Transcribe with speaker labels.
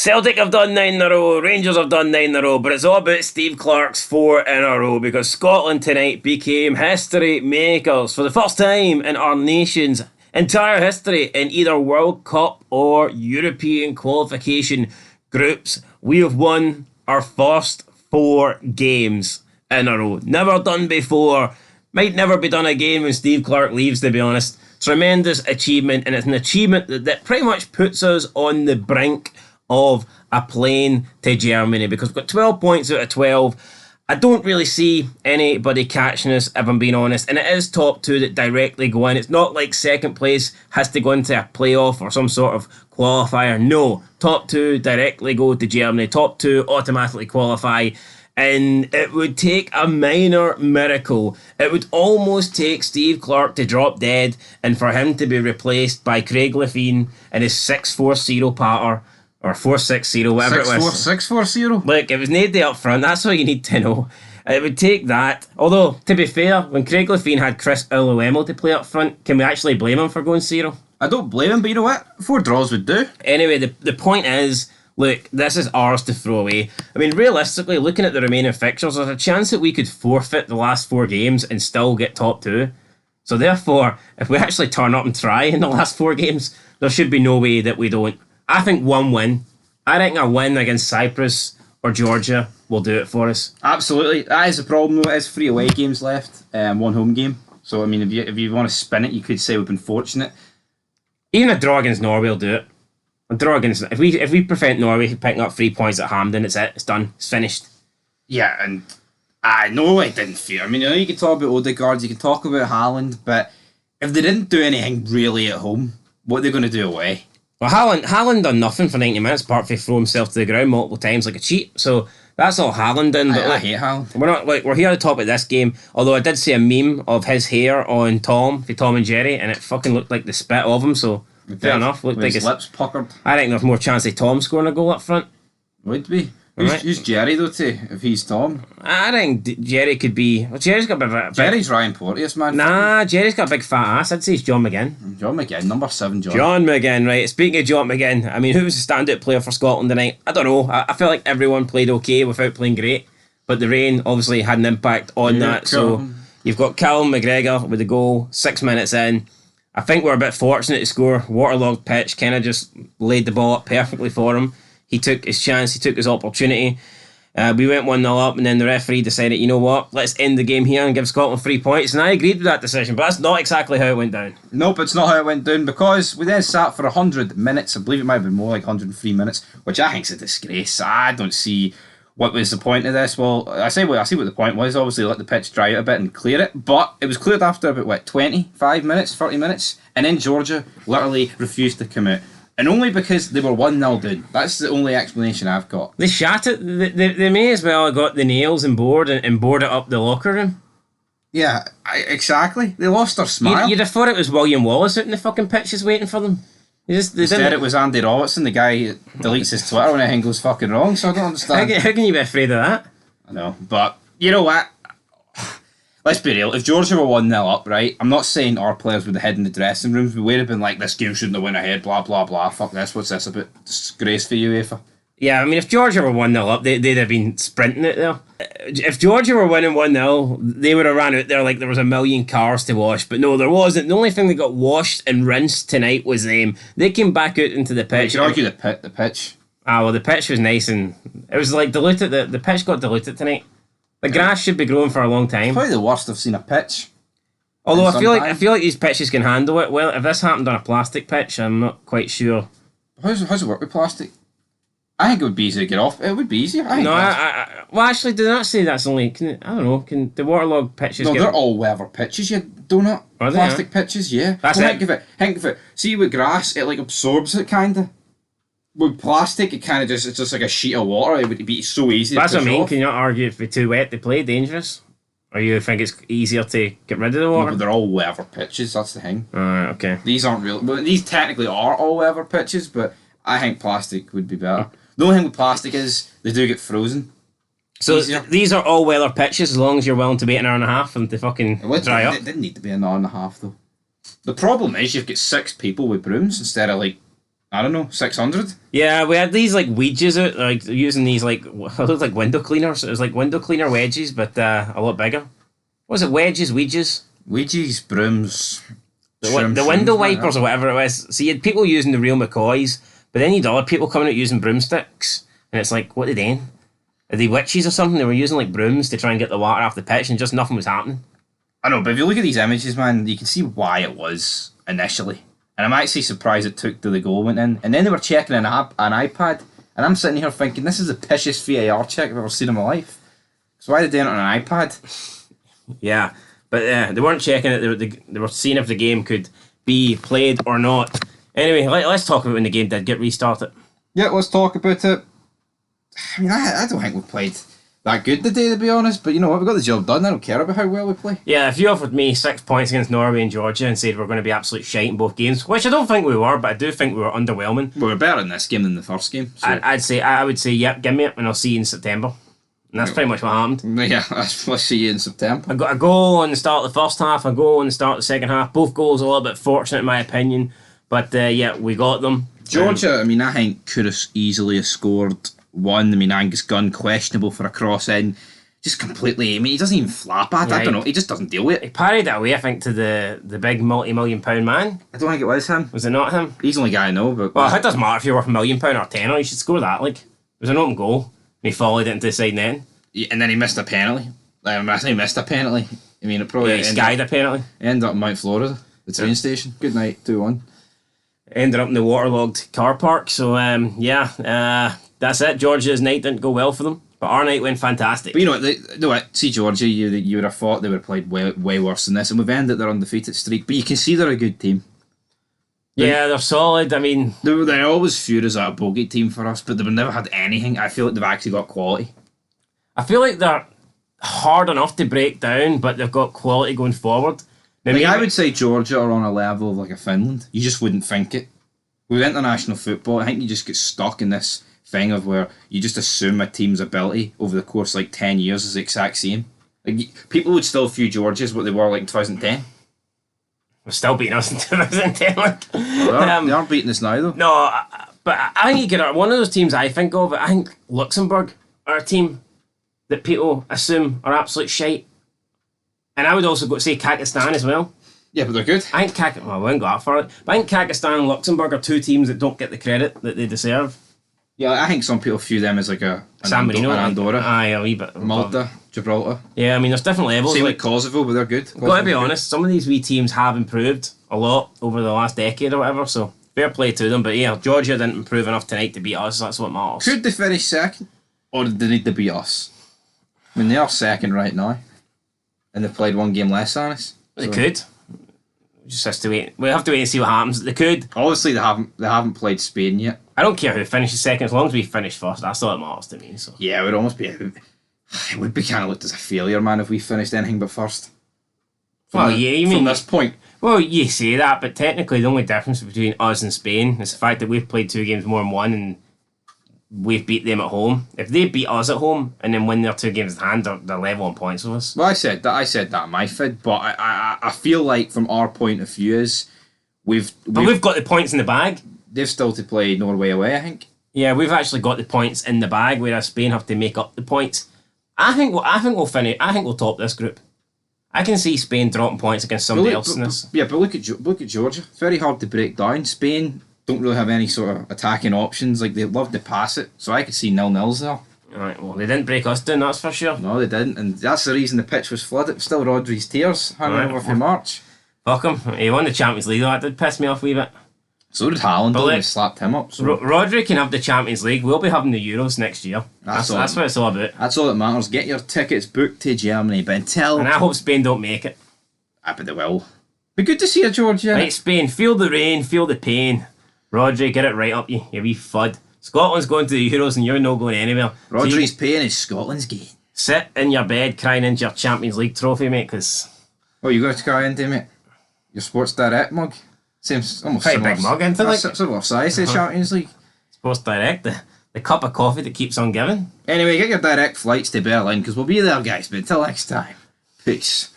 Speaker 1: Celtic have done 9 in a row, Rangers have done 9 in a row, but it's all about Steve Clarke's 4 in a row because Scotland tonight became history makers for the first time in our nation's entire history in either World Cup or European qualification groups. We have won our first 4 games in a row. Never done before. Might never be done again when Steve Clarke leaves, to be honest. Tremendous achievement, and it's an achievement that pretty much puts us on the brink of a plane to Germany because we've got 12 points out of 12. I don't really see anybody catching us, if I'm being honest, and it is top 2 that directly go in. It's not like second place has to go into a playoff or some sort of qualifier. No, top 2 directly go to Germany. Top 2 automatically qualify. And it would take a minor miracle. It would almost take Steve Clarke to drop dead and for him to be replaced by Craig Levein and his 6-4-0 patter. Or 4-6-0, whatever it was.
Speaker 2: 6-4-6-4-0?
Speaker 1: Look, it was nobody up front. That's all you need to know. It would take that. Although, to be fair, when Craig Levein had Chris Uluemo to play up front, can we actually blame him for going 0?
Speaker 2: I don't blame him, but you know what? 4 draws would do.
Speaker 1: Anyway, the point is, look, this is ours to throw away. I mean, realistically, looking at the remaining fixtures, there's a chance that we could forfeit the last 4 games and still get top 2. So therefore, if we actually turn up and try in the last 4 games, there should be no way that we don't. I think one win. I reckon a win against Cyprus or Georgia will do it for us.
Speaker 2: Absolutely. That is the problem though. It is 3 away games left, 1 home game. So I mean, if you want to spin it, you could say we've been fortunate.
Speaker 1: Even a draw against Norway will do it. A draw against if we prevent Norway picking up 3 points at Hampden, it's it. It's done. It's finished.
Speaker 2: Yeah, and I know it didn't feel. I mean, you can talk about Odegaard, you can talk about Haaland, but if they didn't do anything really at home, what are they going to do away?
Speaker 1: Well, Haaland done nothing for 90 minutes apart from throw himself to the ground multiple times like a cheat. So that's all Haaland done. But
Speaker 2: I hate Haaland.
Speaker 1: We're here to talk about this game. Although I did see a meme of his hair on Tom and Jerry, and it fucking looked like the spit of him. So fair enough. Looked like
Speaker 2: his lips puckered.
Speaker 1: I think there's more chance of Tom scoring a goal up front.
Speaker 2: Would be.
Speaker 1: Right.
Speaker 2: Who's Jerry though? If he's Tom,
Speaker 1: I think Jerry could be. Well, Jerry's got a bit of a.
Speaker 2: Jerry's Ryan Porteous, man.
Speaker 1: Nah, Jerry's got a big fat ass. I'd say it's John McGinn.
Speaker 2: John McGinn, number 7, John.
Speaker 1: John McGinn, right. Speaking of John McGinn, I mean, who was the standout player for Scotland tonight? I don't know. I feel like everyone played okay without playing great, but the rain obviously had an impact on that. So you've got Callum McGregor with the goal, 6 minutes in. I think we're a bit fortunate to score. Waterlogged pitch, kind of just laid the ball up perfectly for him. He took his chance, he took his opportunity. We went 1-0 up, and then the referee decided, you know what, let's end the game here and give Scotland 3 points. And I agreed with that decision, but that's not exactly how it went down.
Speaker 2: Nope, it's not how it went down because we then sat for 100 minutes. I believe it might have been more like 103 minutes, which I think is a disgrace. I don't see what was the point of this. Well, I see what the point was. Obviously, let the pitch dry out a bit and clear it, but it was cleared after about 25 minutes, 30 minutes, and then Georgia literally refused to come out. And only because they were 1-0 down. That's the only explanation I've got.
Speaker 1: They shat it. They may as well have got the nails and board and board it up the locker room.
Speaker 2: Yeah, exactly. They lost their smile.
Speaker 1: You'd have thought it was William Wallace out in the fucking pitches waiting for them.
Speaker 2: Instead it was Andy Robertson, the guy who deletes his Twitter when anything goes fucking wrong, so I don't understand.
Speaker 1: How can you be afraid of that?
Speaker 2: I know, but you know what? Let's be real, if Georgia were 1-0 up, right, I'm not saying our players would have hid in the dressing rooms, we would have been like, this game shouldn't have went ahead, blah, blah, blah, fuck this, what's this about? Disgrace for UEFA.
Speaker 1: Yeah, I mean, if Georgia were 1-0 up, they'd have been sprinting it there. If Georgia were winning 1-0, they would have ran out there like there was a million cars to wash, but no, there wasn't. The only thing that got washed and rinsed tonight was them. They came back out into the pitch.
Speaker 2: You could argue the pitch.
Speaker 1: Ah, well, the pitch was nice and it was like diluted. The pitch got diluted tonight. The grass should be growing for a long time.
Speaker 2: Probably the worst I've seen a pitch.
Speaker 1: Although I feel like these pitches can handle it well. If this happened on a plastic pitch, I'm not quite sure.
Speaker 2: How's it work with plastic? I think it would be easy to get off. It would be easier.
Speaker 1: Well, actually, do not say that's only. I don't know. Can the waterlogged pitches?
Speaker 2: No, they're all weather pitches. You donut.
Speaker 1: Are they?
Speaker 2: Plastic pitches. Yeah.
Speaker 1: That's
Speaker 2: Think of it. See, with grass, it like absorbs it, kinda. With plastic, it's just like a sheet of water. It would be so easy.
Speaker 1: That's
Speaker 2: to
Speaker 1: what I mean.
Speaker 2: off.
Speaker 1: Can you not argue if it's too wet to play? Dangerous? Or you think it's easier to get rid of the water?
Speaker 2: No, but they're all weather pitches. That's the thing.
Speaker 1: Alright, okay.
Speaker 2: These aren't real. Well, these technically are all weather pitches, but I think plastic would be better. The only thing with plastic is they do get frozen.
Speaker 1: So these are all weather pitches as long as you're willing to wait an hour and a half for them to fucking dry up.
Speaker 2: It didn't need to be an hour and a half though. The problem is you've got 6 people with brooms instead of like I don't know, 600?
Speaker 1: Yeah, we had these like wedges out, like using these like it looked like window cleaners. It was like window cleaner wedges, but a lot bigger. What was it wedges, wedges?
Speaker 2: Wedges, brooms,
Speaker 1: The window wipers or whatever it was. So you had people using the real McCoys, but then you'd other people coming out using broomsticks, and it's like, what are they doing? Are they witches or something? They were using like brooms to try and get the water off the pitch, and just nothing was happening.
Speaker 2: I know, but if you look at these images, man, you can see why it was initially. And I'm actually surprised it took till the goal went in. And then they were checking an iPad, and I'm sitting here thinking, this is the pishest VAR check I've ever seen in my life. So why are they doing it on an iPad?
Speaker 1: Yeah, but they weren't checking it. They were seeing if the game could be played or not. Anyway, let's talk about when the game did get restarted.
Speaker 2: Yeah, let's talk about it. I mean, I don't think we played that good today, to be honest. But you know what? We got the job done. I don't care about how well we play.
Speaker 1: Yeah, if you offered me 6 points against Norway and Georgia and said we're going to be absolute shite in both games, which I don't think we were, but I do think we were underwhelming.
Speaker 2: We were better in this game than the first game. So.
Speaker 1: I would say, yep, give me it, and I'll see you in September. And that's pretty much what happened.
Speaker 2: Yeah, let's see you in September.
Speaker 1: I got a goal on the start of the first half, a goal on the start of the second half. Both goals a little bit fortunate in my opinion, but yeah, we got them.
Speaker 2: Georgia, I mean, I think could have easily scored one. I mean, Angus Gunn questionable for a cross in. Just completely, I mean, he doesn't even flap at it. I don't know, he just doesn't deal with it.
Speaker 1: He parried it away, I think, to the big multi-million-pound man.
Speaker 2: I don't think it was him.
Speaker 1: Was it not him?
Speaker 2: He's the only guy I know, but...
Speaker 1: Well, it doesn't matter if you're worth £1,000,000 or tenner, you should score that, like. It was an open goal, and he followed it into the side net.
Speaker 2: Yeah, and then he missed a penalty. I say he missed a penalty. I mean, it probably...
Speaker 1: Yeah, he skied a penalty.
Speaker 2: Ended up in Mount Florida, the train station. Good night, 2-1.
Speaker 1: Ended up in the waterlogged car park, so that's it. Georgia's night didn't go well for them. But our night went fantastic.
Speaker 2: But you know what? See Georgia, you would have thought they would have played way worse than this, and we've ended their undefeated streak. But you can see they're a good team.
Speaker 1: They're solid. I mean,
Speaker 2: they always viewed as a bogey team for us, but they've never had anything. I feel like they've actually got quality.
Speaker 1: I feel like they're hard enough to break down, but they've got quality going forward.
Speaker 2: Like, I would say Georgia are on a level of like a Finland. You just wouldn't think it. With international football, I think you just get stuck in this thing of where you just assume a team's ability over the course of like 10 years is the exact same. Like, people would still view Georgia as what they were like in 2010.
Speaker 1: They're still beating us in 2010. Like.
Speaker 2: They aren't beating us now though.
Speaker 1: No, but I think you get one of those teams I think of. I think Luxembourg are a team that people assume are absolute shite. And I would also go say Kakistan as well.
Speaker 2: Yeah, but they're good.
Speaker 1: I think I wouldn't go that far. But I think Kakistan and Luxembourg are two teams that don't get the credit that they deserve.
Speaker 2: Yeah, I think some people view them as like
Speaker 1: San Marino,
Speaker 2: Andorra.
Speaker 1: Aye, a wee bit.
Speaker 2: Malta, Gibraltar.
Speaker 1: Yeah, I mean, there's different levels.
Speaker 2: Same like Kosovo, but they're good.
Speaker 1: I've got to be honest, some of these wee teams have improved a lot over the last decade or whatever, so fair play to them. But yeah, Georgia didn't improve enough tonight to beat us, that's what matters.
Speaker 2: Could they finish second? Or did they need to beat us? I mean, they are second right now. And they've played one game less than us.
Speaker 1: They could. Just has to wait. We'll have to wait and see what happens. They could.
Speaker 2: Obviously, they haven't played Spain yet.
Speaker 1: I don't care who finishes second as long as we finish first. That's all that matters to me. So
Speaker 2: yeah, it would almost be. It would be kind of looked as a failure, man, if we finished anything but first.
Speaker 1: From
Speaker 2: this point.
Speaker 1: Well, you say that, but technically, the only difference between us and Spain is the fact that we've played 2 games more than one, and we've beat them at home. If they beat us at home and then win their 2 games in hand, they're level on points with us.
Speaker 2: Well, I said that in my fid, but I feel like from our point of view is we've
Speaker 1: got the points in the bag.
Speaker 2: They've still to play Norway away, I think.
Speaker 1: Yeah, we've actually got the points in the bag, whereas Spain have to make up the points. I think we'll finish. I think we'll top this group. I can see Spain dropping points against somebody else in this.
Speaker 2: Yeah, but look at Georgia. It's very hard to break down. Spain don't really have any sort of attacking options. Like, they love to pass it, so I could see 0-0s there.
Speaker 1: Alright, well, they didn't break us down, that's for sure.
Speaker 2: No, they didn't, and that's the reason the pitch was flooded. It was still Rodri's tears hanging over from March.
Speaker 1: Fuck him. He won the Champions League, though. That did piss me off a wee bit.
Speaker 2: So did Haaland, though, and slapped him up. So.
Speaker 1: Rodri can have the Champions League. We'll be having the Euros next year. That's what it's all about.
Speaker 2: That's all that matters. Get your tickets booked to Germany, but until...
Speaker 1: And I hope Spain don't make it.
Speaker 2: I bet they will. Be good to see you, Georgia.
Speaker 1: Right, Spain, feel the rain, feel the pain. Rodri, get it right up you wee fud. Scotland's going to the Euros and you're not going anywhere.
Speaker 2: Rodri's pain is Scotland's gain.
Speaker 1: Sit in your bed crying into your Champions League trophy, mate, because...
Speaker 2: Oh, you got to cry into, mate? Your Sports Direct mug? Same, almost
Speaker 1: quite a big mug, isn't it? Like?
Speaker 2: Similar size to Champions League.
Speaker 1: Sports Direct, the cup of coffee that keeps on giving.
Speaker 2: Anyway, get your direct flights to Berlin, because we'll be there, guys. But until next time, peace.